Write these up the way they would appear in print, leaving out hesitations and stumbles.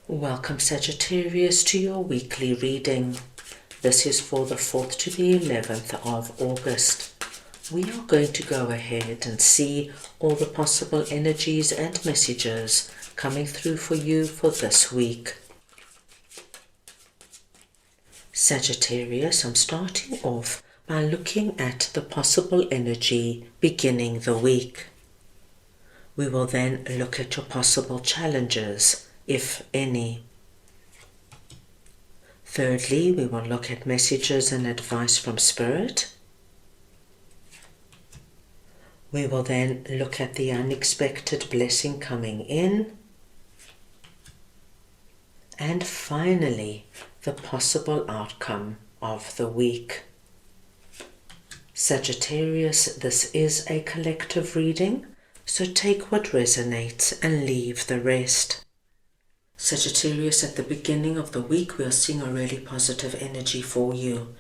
Welcome Sagittarius to your weekly reading. This is for the 4th to the 11th of August. We are going to go ahead and see all the possible energies and messages coming through for you for this week. Sagittarius, I'm starting off by looking at the possible energy beginning the week. We will then look at your possible challenges, if any. Thirdly, we will look at messages and advice from Spirit. We will then look at the unexpected blessing coming in. And finally, the possible outcome of the week. Sagittarius, this is a collective reading, so take what resonates and leave the rest. Sagittarius, at the beginning of the week, we are seeing a really positive energy for you.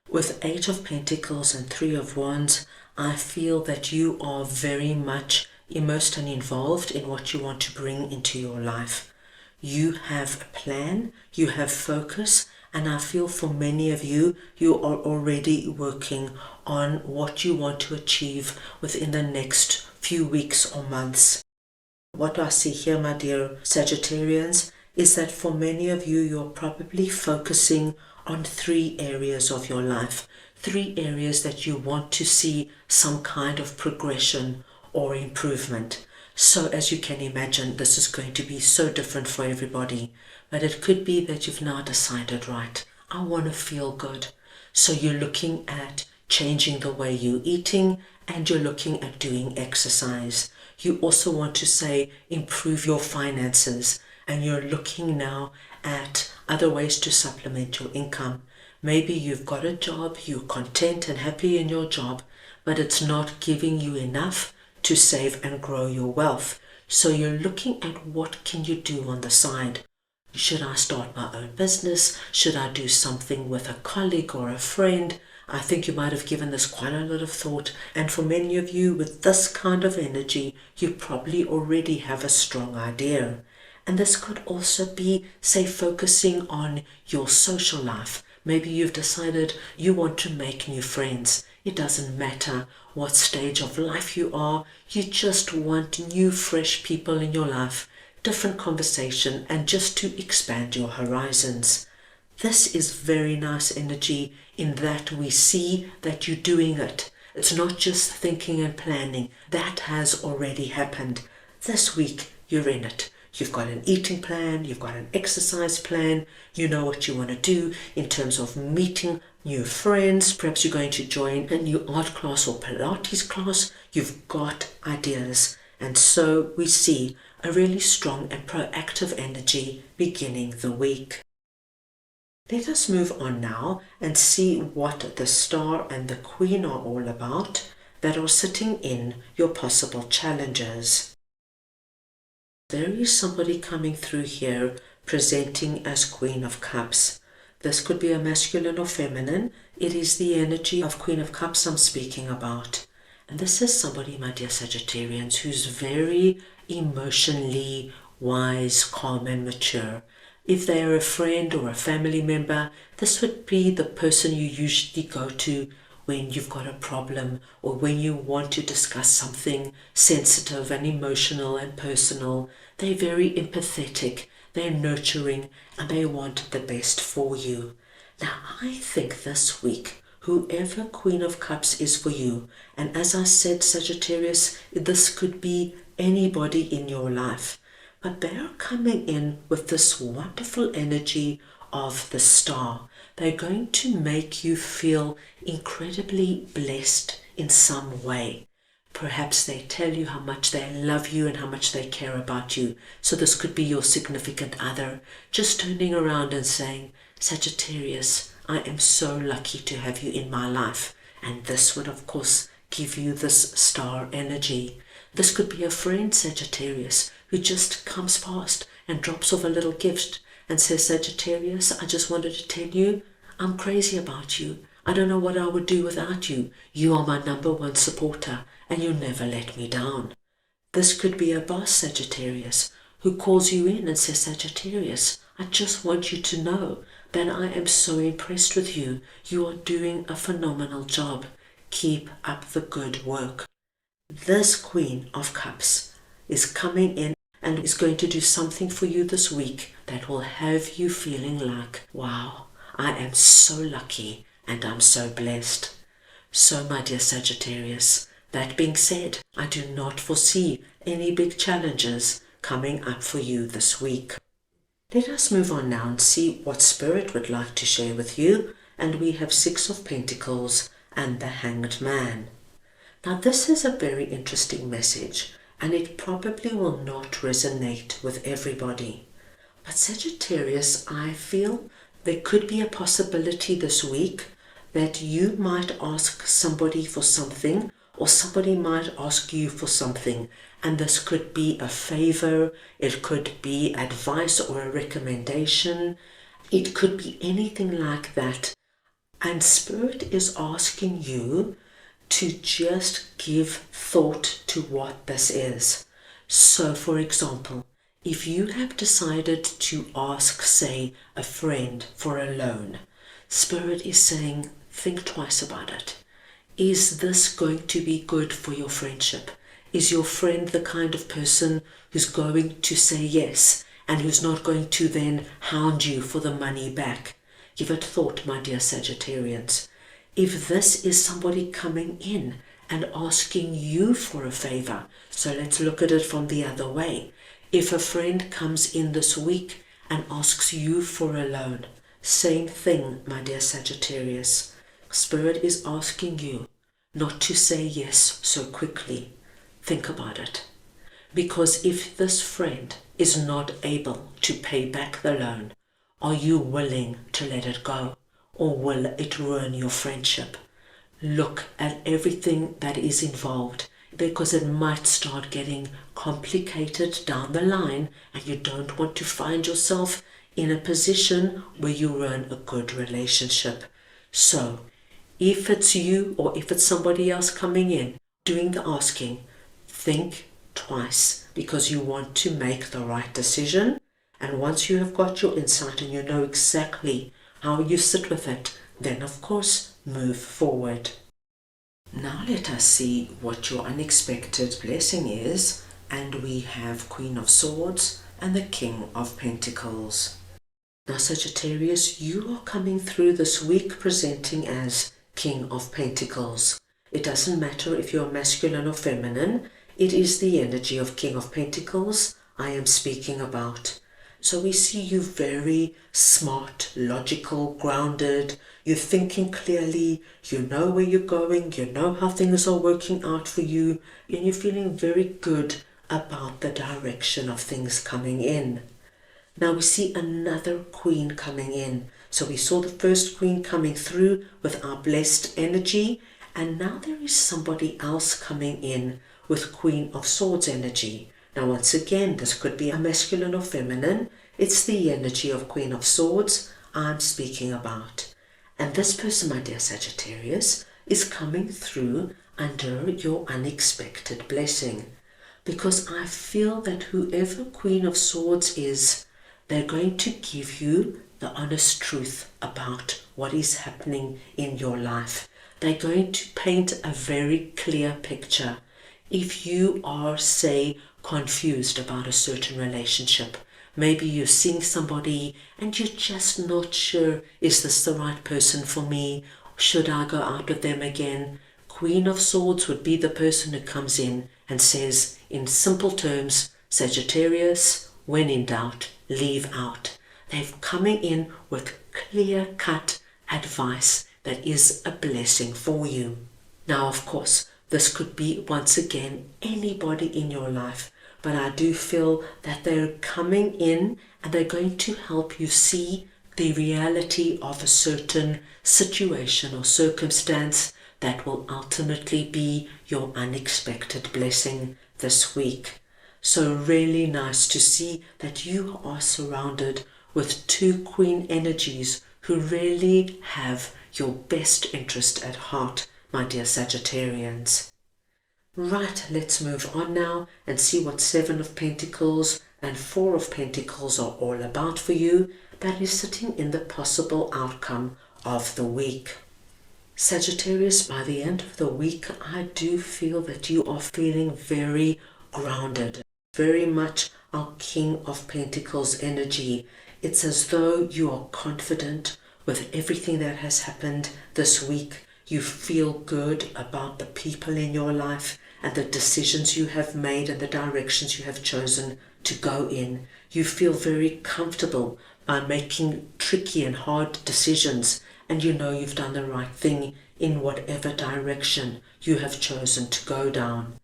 With 8 of Pentacles and 3 of Wands, I feel that you are very much immersed and involved in what you want to bring into your life. You have a plan, you have focus, and I feel for many of you, you are already working on what you want to achieve within the next few weeks or months. What I see here, my dear Sagittarians, is that for many of you, you're probably focusing on 3 areas of your life, 3 areas that you want to see some kind of progression or improvement. So as you can imagine, this is going to be so different for everybody, but it could be that you've now decided, right, I want to feel good. So you're looking at changing the way you're eating, and you're looking at doing exercise. You also want to say improve your finances, and you're looking now at other ways to supplement your income. Maybe you've got a job, you're content and happy in your job, but it's not giving you enough to save and grow your wealth. So you're looking at what can you do on the side. Should I start my own business? Should I do something with a colleague or a friend? I think you might have given this quite a lot of thought, and for many of you with this kind of energy, you probably already have a strong idea. And this could also be, say, focusing on your social life. Maybe you've decided you want to make new friends. It doesn't matter what stage of life you are, you just want new, fresh people in your life, different conversation, and just to expand your horizons. This is very nice energy in that we see that you're doing it. It's not just thinking and planning. That has already happened. This week, you're in it. You've got an eating plan, you've got an exercise plan, you know what you want to do in terms of meeting new friends. Perhaps you're going to join a new art class or Pilates class. You've got ideas. And so we see a really strong and proactive energy beginning the week. Let us move on now and see what the Star and the Queen are all about that are sitting in your possible challenges. There is somebody coming through here presenting as Queen of Cups. This could be a masculine or feminine. It is the energy of Queen of Cups I'm speaking about. And this is somebody, my dear Sagittarians, who's very emotionally wise, calm and mature. If they are a friend or a family member, this would be the person you usually go to when you've got a problem or when you want to discuss something sensitive and emotional and personal. They're very empathetic, they're nurturing, and they want the best for you. Now, I think this week, whoever Queen of Cups is for you, and as I said, Sagittarius, this could be anybody in your life, but they're coming in with this wonderful energy of the Star. They're going to make you feel incredibly blessed in some way. Perhaps they tell you how much they love you and how much they care about you. So this could be your significant other just turning around and saying, Sagittarius, I am so lucky to have you in my life. And this would, of course, give you this Star energy. This could be a friend, Sagittarius, who just comes past and drops off a little gift and says, Sagittarius, I just wanted to tell you, I'm crazy about you. I don't know what I would do without you. You are my #1 supporter, and you never let me down. This could be a boss, Sagittarius, who calls you in and says, Sagittarius, I just want you to know that I am so impressed with you. You are doing a phenomenal job. Keep up the good work. This Queen of Cups is coming in and is going to do something for you this week that will have you feeling like, wow, I am so lucky and I'm so blessed. So, my dear Sagittarius, that being said, I do not foresee any big challenges coming up for you this week. Let us move on now and see what Spirit would like to share with you. And we have 6 of Pentacles and the Hanged Man. Now this is a very interesting message, and it probably will not resonate with everybody. But Sagittarius, I feel there could be a possibility this week that you might ask somebody for something, or somebody might ask you for something, and this could be a favor, it could be advice or a recommendation, it could be anything like that. And Spirit is asking you to just give thought to what this is. So, for example, if you have decided to ask, say, a friend for a loan, Spirit is saying, think twice about it. Is this going to be good for your friendship? Is your friend the kind of person who's going to say yes and who's not going to then hound you for the money back? Give it thought, my dear Sagittarians. If this is somebody coming in and asking you for a favor, so let's look at it from the other way. If a friend comes in this week and asks you for a loan, same thing, my dear Sagittarius. Spirit is asking you not to say yes so quickly. Think about it. Because if this friend is not able to pay back the loan, are you willing to let it go, or will it ruin your friendship? Look at everything that is involved, because it might start getting complicated down the line, and you don't want to find yourself in a position where you ruin a good relationship. So, if it's you or if it's somebody else coming in, doing the asking, think twice, because you want to make the right decision. And once you have got your insight and you know exactly how you sit with it, then of course move forward. Now let us see what your unexpected blessing is. And we have Queen of Swords and the King of Pentacles. Now Sagittarius, you are coming through this week presenting as King of Pentacles. It doesn't matter if you're masculine or feminine, it is the energy of King of Pentacles I am speaking about. So we see you very smart, logical, grounded, you're thinking clearly, you know where you're going, you know how things are working out for you, and you're feeling very good about the direction of things coming in. Now we see another queen coming in. So we saw the first queen coming through with our blessed energy, and now there is somebody else coming in with Queen of Swords energy. Now once again, this could be a masculine or feminine. It's the energy of Queen of Swords I'm speaking about. And this person, my dear Sagittarius, is coming through under your unexpected blessing. Because I feel that whoever Queen of Swords is, they're going to give you the honest truth about what is happening in your life. They're going to paint a very clear picture. If you are, say, confused about a certain relationship, maybe you're seeing somebody and you're just not sure, is this the right person for me? Should I go out with them again? Queen of Swords would be the person who comes in and says, in simple terms, Sagittarius, when in doubt, leave out. They're coming in with clear-cut advice that is a blessing for you. Now, of course, this could be, once again, anybody in your life, but I do feel that they're coming in and they're going to help you see the reality of a certain situation or circumstance that will ultimately be your unexpected blessing this week. So really nice to see that you are surrounded with two queen energies who really have your best interest at heart, my dear Sagittarians. Right, let's move on now and see what Seven of Pentacles and Four of Pentacles are all about for you. That is sitting in the possible outcome of the week. Sagittarius, by the end of the week, I do feel that you are feeling very grounded, very much our King of Pentacles energy. It's as though you are confident with everything that has happened this week. You feel good about the people in your life and the decisions you have made and the directions you have chosen to go in. You feel very comfortable by making tricky and hard decisions, and you know you've done the right thing in whatever direction you have chosen to go down.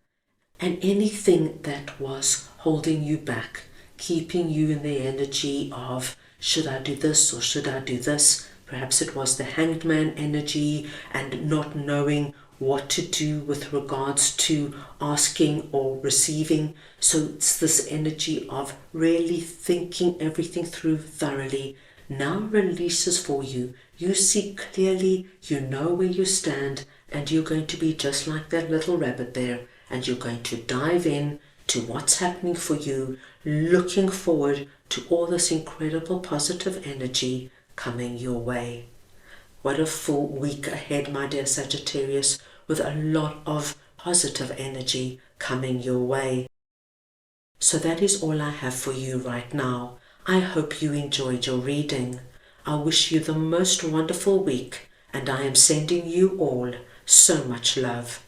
And anything that was holding you back, keeping you in the energy of, should I do this or should I do this? Perhaps it was the Hanged Man energy and not knowing what to do with regards to asking or receiving. So it's this energy of really thinking everything through thoroughly now releases for you. You see clearly, you know where you stand, and you're going to be just like that little rabbit there, and you're going to dive in to what's happening for you, looking forward to all this incredible positive energy coming your way. What a full week ahead, my dear Sagittarius, with a lot of positive energy coming your way. So that is all I have for you right now. I hope you enjoyed your reading. I wish you the most wonderful week, and I am sending you all so much love.